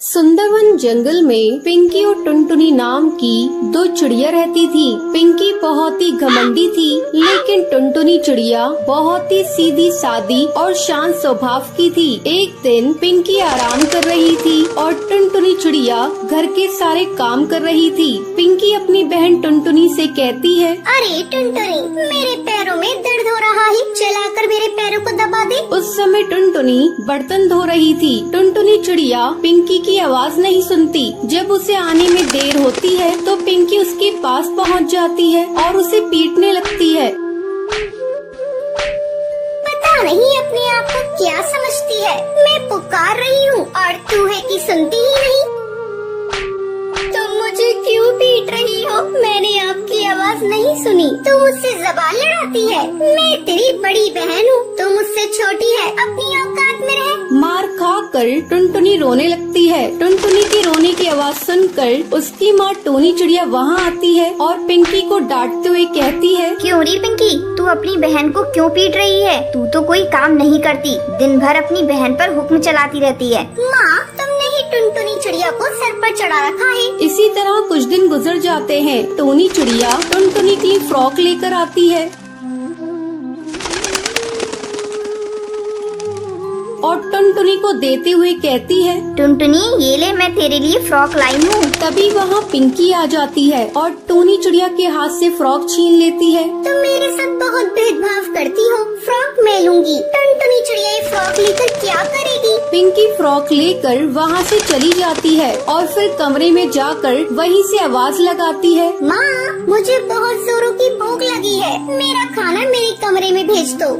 सुंदरवन जंगल में पिंकी और टुनटुनी नाम की दो चिड़िया रहती थी। पिंकी बहुत ही घमंडी थी, लेकिन टुनटुनी चिड़िया बहुत ही सीधी सादी और शांत स्वभाव की थी। एक दिन पिंकी आराम कर रही थी और टुनटुनी चिड़िया घर के सारे काम कर रही थी। पिंकी अपनी बहन टुनटुनी से कहती है, अरे टुनटुनी, मेरे पैरों में दर्द हो रहा है, चलाकर मेरे पैरों को दबा दे। उस समय टुनटुनी बर्तन धो रही थी। टुनटुनी चिड़िया पिंकी की आवाज नहीं सुनती। जब उसे आने में देर होती है तो पिंकी उसके पास पहुंच जाती है और उसे पीटने लगती है। पता नहीं अपने आप को क्या समझती है। मैं पुकार रही हूँ और तू है कि सुनती ही नहीं। तुम मुझे क्यों पीट रही हो? मैंने आपकी आवाज नहीं सुनी। तुम मुझसे ज़बान लड़ाती है। मैं तेरी बड़ी बहन हूँ, तू मुझसे छोटी है। अपनी औकात में रह। मार खाकर टुनटुनी रोने लगती है। टुनटुनी की रोने की आवाज सुनकर उसकी माँ टोनी चिड़िया वहाँ आती है और पिंकी को डांटते हुए कहती है, क्यों री पिंकी, तू अपनी बहन को क्यों पीट रही है? तू तो कोई काम नहीं करती, दिन भर अपनी बहन पर हुक्म चलाती रहती है। माँ, तुमने ही टुनटुनी चिड़िया को सर पर चढ़ा रखा है। इसी तरह कुछ दिन गुजर जाते हैं। टोनी चिड़िया टुनटुनी के लिए फ्रॉक लेकर आती है और टुनटुनी को देते हुए कहती है, टुनटुनी, ये ले, मैं तेरे लिए फ्रॉक लाई हूँ। तभी वहाँ पिंकी आ जाती है और टोनी चिड़िया के हाथ से फ्रॉक छीन लेती है। तुम मेरे साथ बहुत भेदभाव करती हो। फ्रॉक मैं लूंगी। टुनटुनी चिड़िया ये फ्रॉक लेकर क्या करेगी? पिंकी फ्रॉक लेकर वहाँ से चली जाती है और फिर कमरे में जाकर वहीं से आवाज लगाती है, माँ, मुझे बहुत जोरों की भूख लगी है। मेरा खाना मेरे कमरे में भेज दो।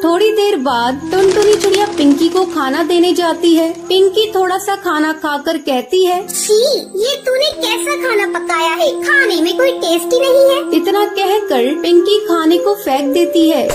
थोड़ी देर बाद टुनटुनी चिड़िया पिंकी को खाना देने जाती है। पिंकी थोड़ा सा खाना खाकर कहती है, छी, ये तूने कैसा खाना पकाया है? खाने में कोई टेस्ट ही नहीं है। इतना कहकर पिंकी खाने को फेंक देती है।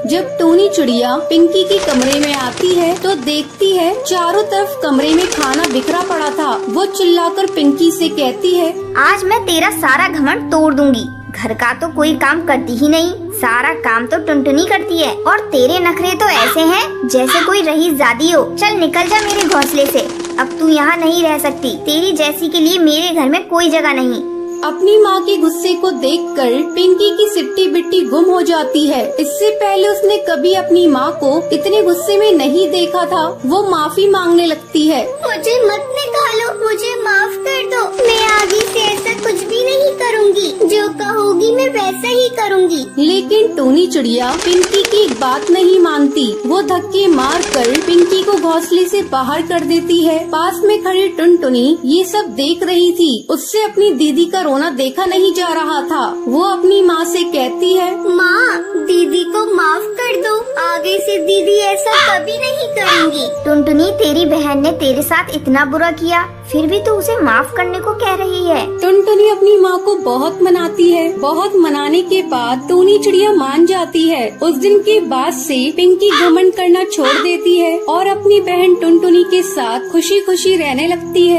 जब टोनी चिड़िया पिंकी के कमरे में आती है तो देखती है चारों तरफ कमरे में खाना बिखरा पड़ा था। वो चिल्लाकर पिंकी से कहती है, आज मैं तेरा सारा घमंड तोड़ दूंगी। घर का तो कोई काम करती ही नहीं, सारा काम तो टुनटुनी करती है और तेरे नखरे तो ऐसे हैं जैसे कोई रईसजादी हो। चल निकल जा मेरे घोंसले से, अब तू यहाँ नहीं रह सकती। तेरी जैसी के लिए मेरे घर में कोई जगह नहीं। अपनी माँ के गुस्से को देखकर पिंकी की सिट्टी बिट्टी गुम हो जाती है। इससे पहले उसने कभी अपनी माँ को इतने गुस्से में नहीं देखा था। वो माफी मांगने लगती है, मुझे मत निकालो, मुझे माफ कर दो। मैं आगे से ऐसा कुछ भी नहीं करूँगी। जो कहोगी मैं वैसा ही करूँगी। लेकिन टोनी चिड़िया पिंकी की एक बात नहीं मानती। वो धक्के मार कर पिंकी को घोंसले से बाहर कर देती है। पास में खड़ी टुनटुनी ये सब देख रही थी। उससे अपनी दीदी का रोना देखा नहीं जा रहा था। वो अपनी माँ से कहती है, माँ, दीदी को माफ कर दो। आगे से दीदी ऐसा कभी नहीं करेंगी। टुनटुनी, तेरी बहन ने तेरे साथ इतना बुरा किया, फिर भी तू उसे माफ करने को कह रही है। टुनटुनी अपनी माँ को बहुत मनाती है। बहुत मनाने के बाद टोनी चिड़िया मान जाती है। उस दिन के बाद से पिंकी घमंड करना छोड़ देती है और अपनी बहन टुनटुनी के साथ खुशी खुशी रहने लगती है।